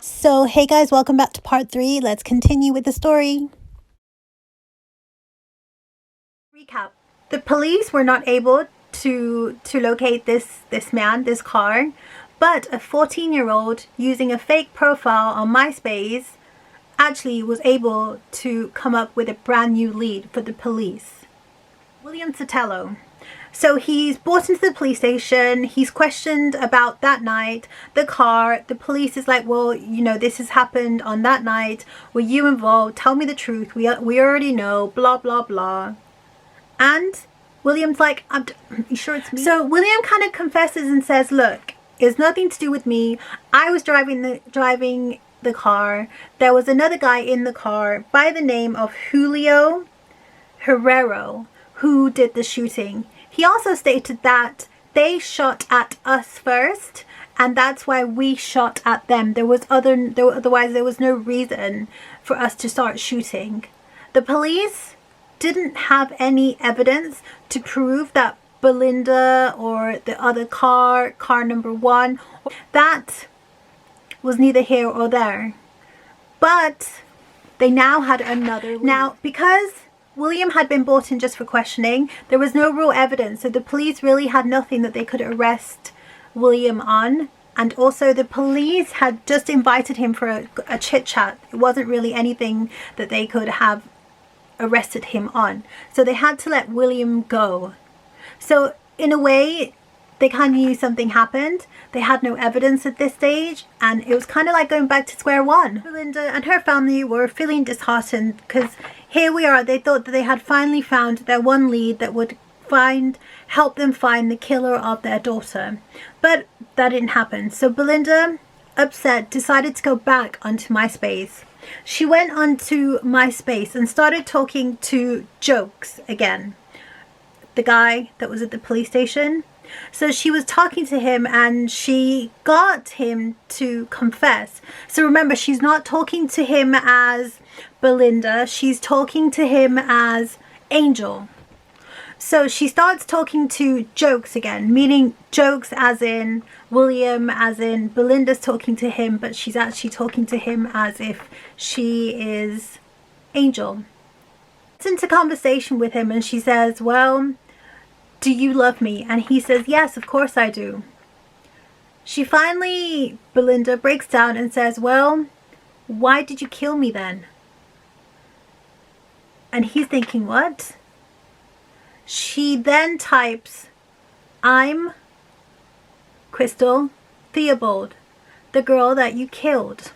So, hey guys, welcome back to part 3. Let's continue with the story. Recap. The police were not able to locate this car, but a 14-year-old using a fake profile on MySpace actually was able to come up with a brand new lead for the police. William Sotelo. So he's brought into the police station, he's questioned about that night, the car. The police is like, well, you know, this has happened on that night. Were you involved? Tell me the truth. We already know, blah, blah, blah. And William's like, you sure it's me? So William kind of confesses and says, look, it's nothing to do with me. I was driving the car. There was another guy in the car by the name of Julio Herrero who did the shooting. He also stated that they shot at us first, and that's why we shot at them. Otherwise there was no reason for us to start shooting. The police didn't have any evidence to prove that Belinda or the other car number 1, that was neither here or there. But they now had another lead. Now, because William had been brought in just for questioning, there was no real evidence, so the police really had nothing that they could arrest William on. And also the police had just invited him for a chit chat. It wasn't really anything that they could have arrested him on, so they had to let William go. So in a way, they kind of knew something happened. They had no evidence at this stage, and it was kind of like going back to square one. Belinda and her family were feeling disheartened because here we are, they thought that they had finally found their one lead that would help them find the killer of their daughter. But that didn't happen. So Belinda, upset, decided to go back onto MySpace. She went onto MySpace and started talking to Jokes again, the guy that was at the police station. So she was talking to him and she got him to confess. So remember, she's not talking to him as Belinda, she's talking to him as Angel. So she starts talking to Jokes again, meaning Jokes as in William, as in Belinda's talking to him, but she's actually talking to him as if she is Angel. It's into conversation with him and she says, well, do you love me? And he says, yes, of course I do. Belinda breaks down and says, well, why did you kill me then? And he's thinking, what? She then types, I'm Crystal Theobald, the girl that you killed.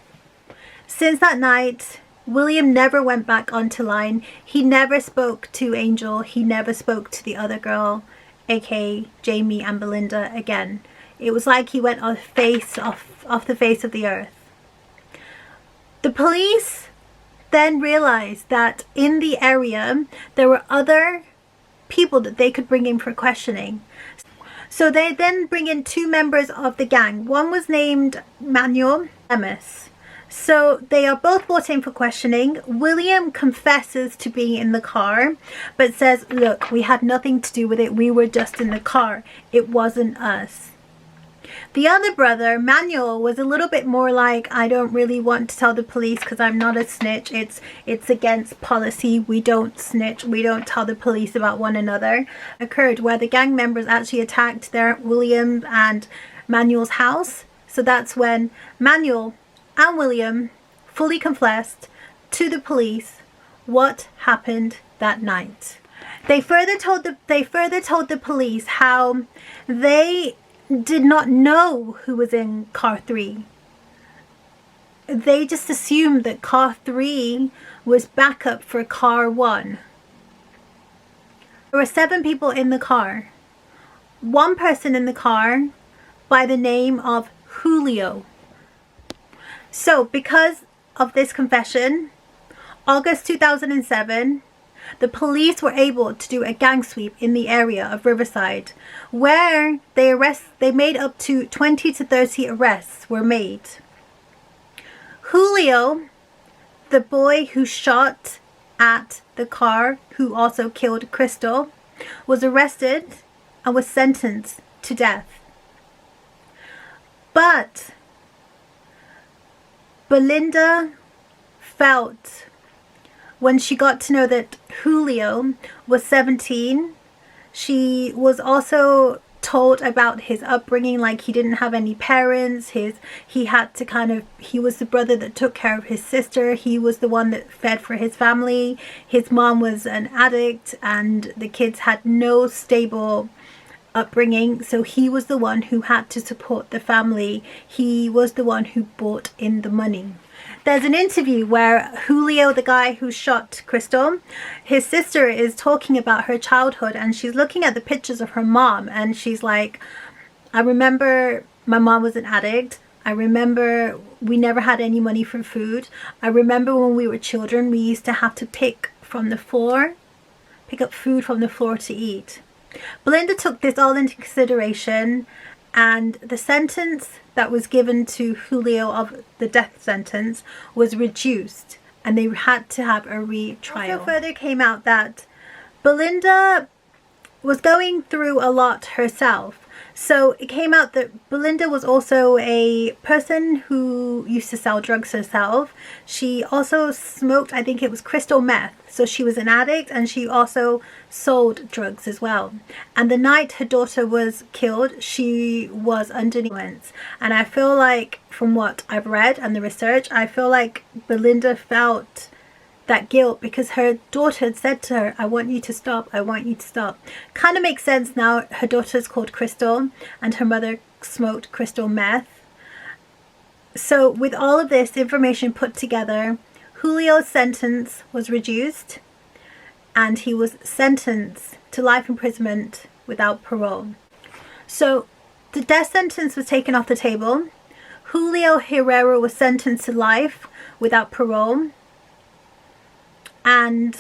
Since that night, William never went back onto line. He never spoke to Angel. He never spoke to the other girl, aka Jamie and Belinda, again. It was like he went off the face of the earth. The police then realized that in the area there were other people that they could bring in for questioning. So they then bring in 2 members of the gang. One was named Manuel Lemus. So they are both brought in for questioning. William confesses to being in the car, but says, look, we had nothing to do with it. We were just in the car. It wasn't us. The other brother, Manuel, was a little bit more like, I don't really want to tell the police because I'm not a snitch. It's against policy. We don't snitch. We don't tell the police about one another. Occurred where the gang members actually attacked William and Manuel's house. So that's when Manuel and William fully confessed to the police what happened that night. They further told the police how they did not know who was in car 3. They just assumed that car 3 was backup for car 1. There were 7 people in the car. One person in the car by the name of Julio. So because of this confession, August 2007, the police were able to do a gang sweep in the area of Riverside, where they made up to 20 to 30 arrests were made. Julio, the boy who shot at the car, who also killed Crystal, was arrested and was sentenced to death. But Belinda felt when she got to know that Julio was 17. She was also told about his upbringing, like he didn't have any parents. He had to kind of, he was the brother that took care of his sister. He was the one that fed for his family. His mom was an addict and the kids had no stable upbringing, so he was the one who had to support the family. He was the one who brought in the money. There's an interview where Julio, the guy who shot Crystal, his sister is talking about her childhood, and she's looking at the pictures of her mom, and she's like, I remember my mom was an addict. I remember we never had any money for food. I remember when we were children, we used to have to pick up food from the floor to eat. Belinda took this all into consideration, and the sentence that was given to Julio of the death sentence was reduced, and they had to have a retrial. Also further came out that Belinda was going through a lot herself. So it came out that Belinda was also a person who used to sell drugs herself. She also smoked, I think it was crystal meth. So she was an addict, and she also sold drugs as well. And the night her daughter was killed, she was under influence. And I feel like, from what I've read and the research, I feel like Belinda felt that guilt because her daughter had said to her, I want you to stop, I want you to stop. Kind of makes sense now. Her daughter's called Crystal and her mother smoked crystal meth. So with all of this information put together, Julio's sentence was reduced and he was sentenced to life imprisonment without parole. So the death sentence was taken off the table. Julio Herrera was sentenced to life without parole. And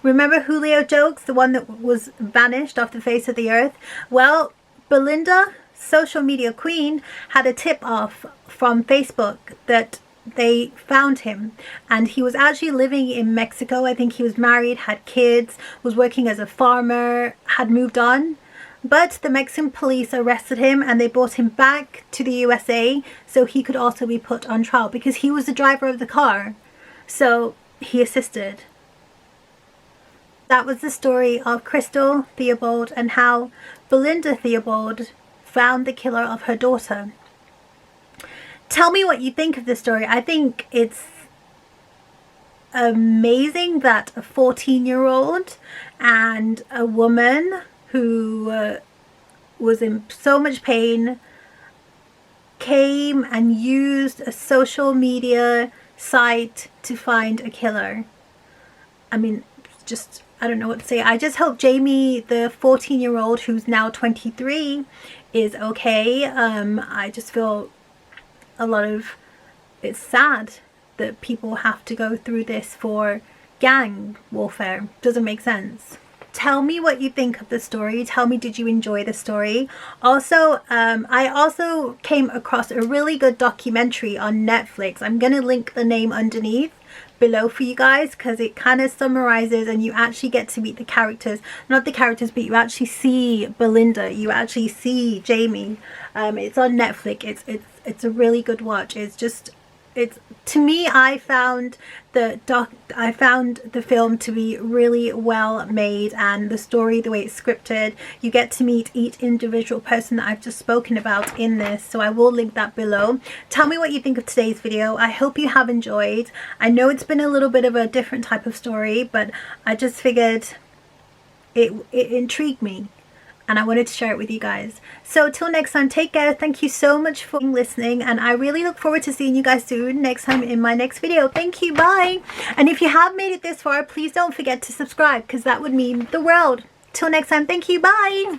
remember Julio Jokes, the one that was vanished off the face of the earth? Well, Belinda, social media queen, had a tip off from Facebook that they found him, and he was actually living in Mexico. I think he was married, had kids, was working as a farmer, had moved on. But the Mexican police arrested him and they brought him back to the USA so he could also be put on trial because he was the driver of the car. So he assisted. That was the story of Crystal Theobald and how Belinda Theobald found the killer of her daughter. Tell me what you think of this story. I think it's amazing that a 14-year-old and a woman who was in so much pain came and used a social media site to find a killer. I mean, just, I don't know what to say. I just hope Jamie, the 14-year-old who's now 23, is okay. I just feel it's sad that people have to go through this for gang warfare. Doesn't make sense. Tell me what you think of the story. Tell me, did you enjoy the story? Also, I also came across a really good documentary on Netflix. I'm going to link the name underneath below for you guys because it kind of summarizes and you actually get to meet the characters. Not the characters, but you actually see Belinda. You actually see Jamie. It's on Netflix. It's a really good watch. To me, I found the film to be really well made, and the story, the way it's scripted, you get to meet each individual person that I've just spoken about in this, so I will link that below. Tell me what you think of today's video. I hope you have enjoyed. I know it's been a little bit of a different type of story, but I just figured it intrigued me and I wanted to share it with you guys. So till next time, take care. Thank you so much for listening, and I really look forward to seeing you guys soon next time in my next video. Thank you. Bye. And if you have made it this far, please don't forget to subscribe because that would mean the world. Till next time, thank you. Bye.